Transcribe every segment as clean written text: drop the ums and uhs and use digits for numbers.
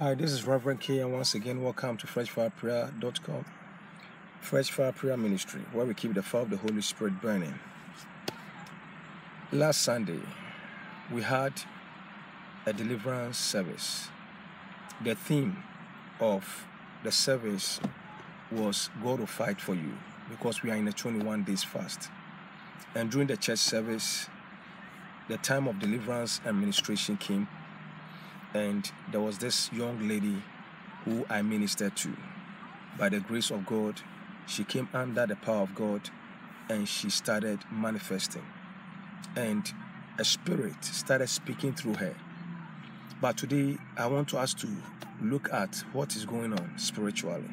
Hi, this is Reverend K, and once again, welcome to freshfireprayer.com, Fresh Fire Prayer Ministry, where we keep the fire of the Holy Spirit burning. Last Sunday, we had a deliverance service. The theme of the service was God will fight for you, because we are in a 21 days fast. And during the church service, the time of deliverance and ministration came, and there was this young lady who I ministered to. By the grace of God, she came under the power of God, and she started manifesting. And a spirit started speaking through her. But today, I want us to look at what is going on spiritually.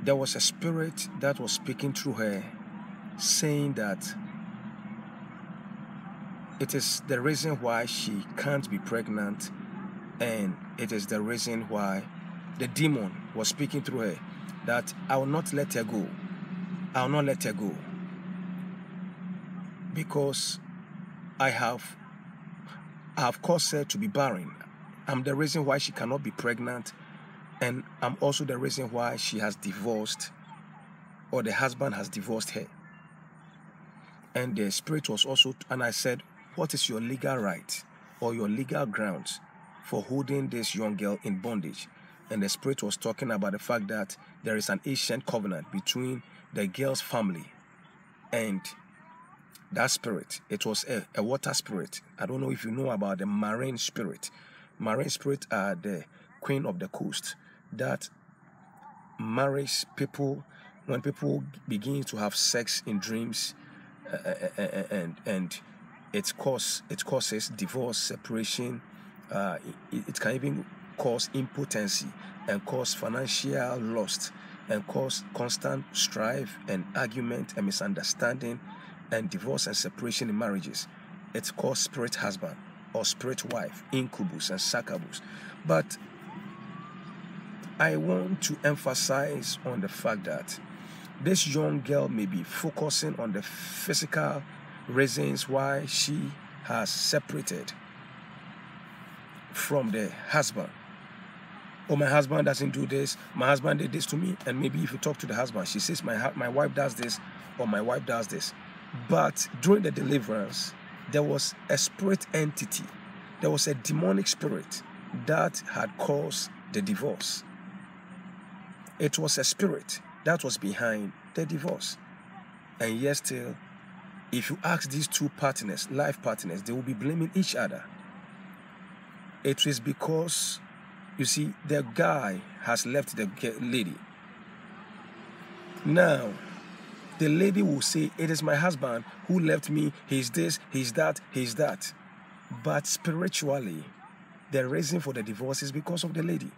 There was a spirit that was speaking through her, saying that it is the reason why she can't be pregnant, and it is the reason why the demon was speaking through her, that I will not let her go. I will not let her go, because I have caused her to be barren. I'm the reason why she cannot be pregnant, and I'm also the reason why she has divorced, or the husband has divorced her. And the spirit was also, and I said, what is your legal right or your legal grounds for holding this young girl in bondage? And the spirit was talking about the fact that there is an ancient covenant between the girl's family and that spirit. It was a water spirit. I don't know if you know about the marine spirit. Marine spirits are the queen of the coast that marries people when people begin to have sex in dreams, and it causes divorce, separation. It can even cause impotency and cause financial loss and cause constant strife and argument and misunderstanding and divorce and separation in marriages. It's called spirit husband or spirit wife, incubus and succubus. But I want to emphasize on the fact that this young girl may be focusing on the physical reasons why she has separated from the husband. Oh, my husband doesn't do this. My husband did this to me. And maybe if you talk to the husband, she says, my wife does this, or my wife does this. But during the deliverance, there was a spirit entity. There was a demonic spirit that had caused the divorce. It was a spirit that was behind the divorce. And yet still, if you ask these two partners, life partners, they will be blaming each other. It is because, you see, the guy has left the lady. Now, the lady will say, it is my husband who left me. He's this, he's that, he's that. But spiritually, the reason for the divorce is because of the lady.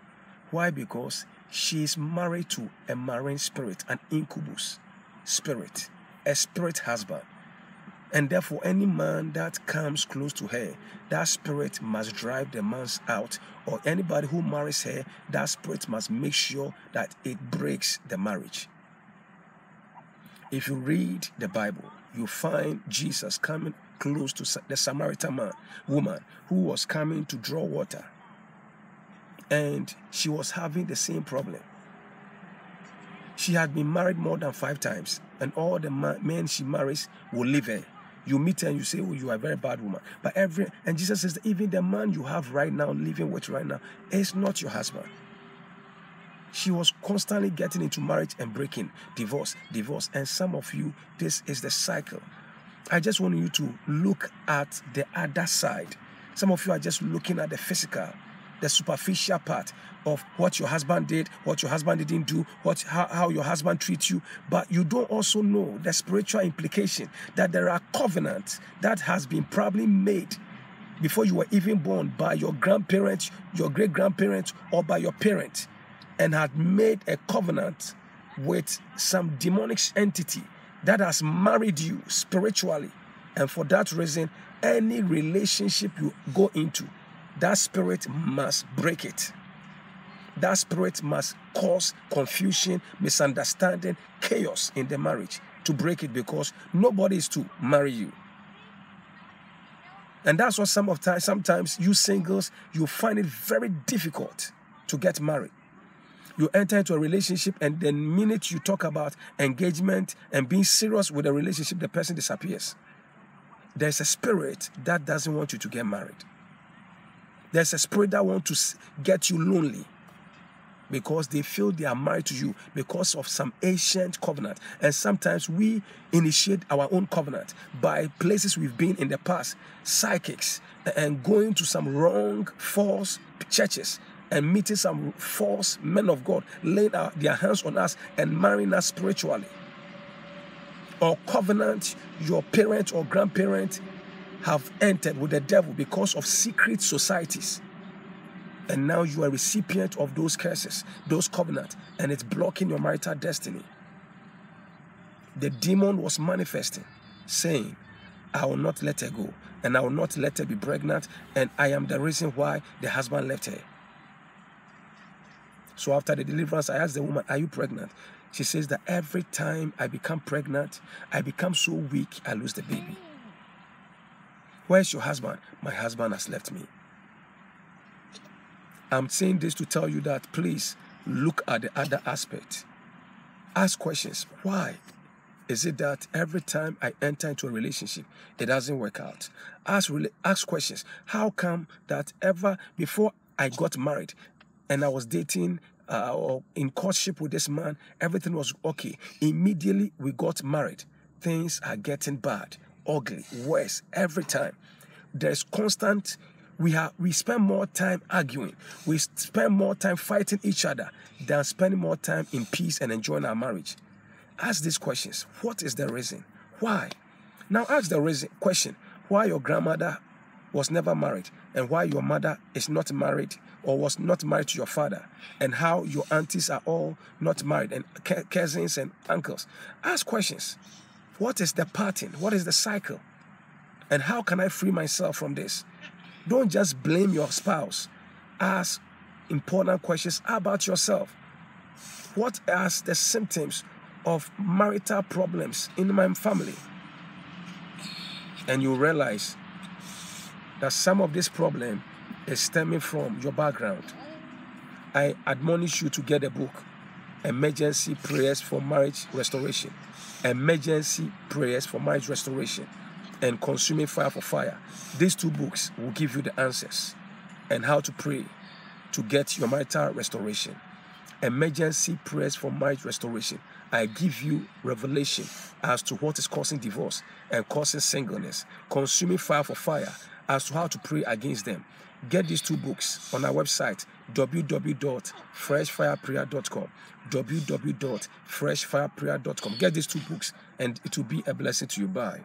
Why? Because she is married to a marine spirit, an incubus spirit, a spirit husband. And therefore, any man that comes close to her, that spirit must drive the man out. Or anybody who marries her, that spirit must make sure that it breaks the marriage. If you read the Bible, you find Jesus coming close to the Samaritan woman who was coming to draw water. And she was having the same problem. She had been married more than 5 times, and all the men she marries will leave her. You meet her and you say, oh, you are a very bad woman. And Jesus says that even the man you have right now, living with right now, is not your husband. She was constantly getting into marriage and breaking, divorce. And some of you, this is the cycle. I just want you to look at the other side. Some of you are just looking at the physical, the superficial part of what your husband did, what your husband didn't do, how your husband treats you. But you don't also know the spiritual implication that there are covenants that has been probably made before you were even born by your grandparents, your great-grandparents, or by your parents, and had made a covenant with some demonic entity that has married you spiritually. And for that reason, any relationship you go into, that spirit must break it. That spirit must cause confusion, misunderstanding, chaos in the marriage to break it, because nobody is to marry you. And that's what sometimes you singles, you find it very difficult to get married. You enter into a relationship, and the minute you talk about engagement and being serious with a relationship, the person disappears. There's a spirit that doesn't want you to get married. There's a spirit that wants to get you lonely because they feel they are married to you because of some ancient covenant. And sometimes we initiate our own covenant by places we've been in the past, psychics, and going to some wrong, false churches and meeting some false men of God, laying their hands on us and marrying us spiritually. Or covenant your parent or grandparent have entered with the devil because of secret societies. And now you are a recipient of those curses, those covenants, and it's blocking your marital destiny. The demon was manifesting, saying, I will not let her go, and I will not let her be pregnant, and I am the reason why the husband left her. So after the deliverance, I asked the woman, are you pregnant? She says that every time I become pregnant, I become so weak, I lose the baby. Where's your husband? My husband has left me. I'm saying this to tell you that please look at the other aspect. Ask questions. Why is it that every time I enter into a relationship, it doesn't work out? Ask questions. How come that ever before I got married and I was dating or in courtship with this man, everything was okay. Immediately we got married, things are getting bad, ugly, worse every time. There's constant, we spend more time arguing, we spend more time fighting each other than spending more time in peace and enjoying our marriage. Ask these questions. What is the reason? Why? Now ask the question, why your grandmother was never married and why your mother is not married or was not married to your father, and how your aunties are all not married, and cousins and uncles. Ask questions. What is the pattern? What is the cycle? And how can I free myself from this? Don't just blame your spouse. Ask important questions about yourself. What are the symptoms of marital problems in my family? And you realize that some of this problem is stemming from your background. I admonish you to get a book, Emergency Prayers for Marriage Restoration. Emergency Prayers for Marriage Restoration and Consuming Fire for Fire. These two books will give you the answers and how to pray to get your marital restoration. Emergency Prayers for Marriage Restoration. I give you revelation as to what is causing divorce and causing singleness. Consuming Fire for Fire as to how to pray against them. Get these two books on our website, www.freshfireprayer.com. www.freshfireprayer.com. Get these two books and it will be a blessing to you. Bye.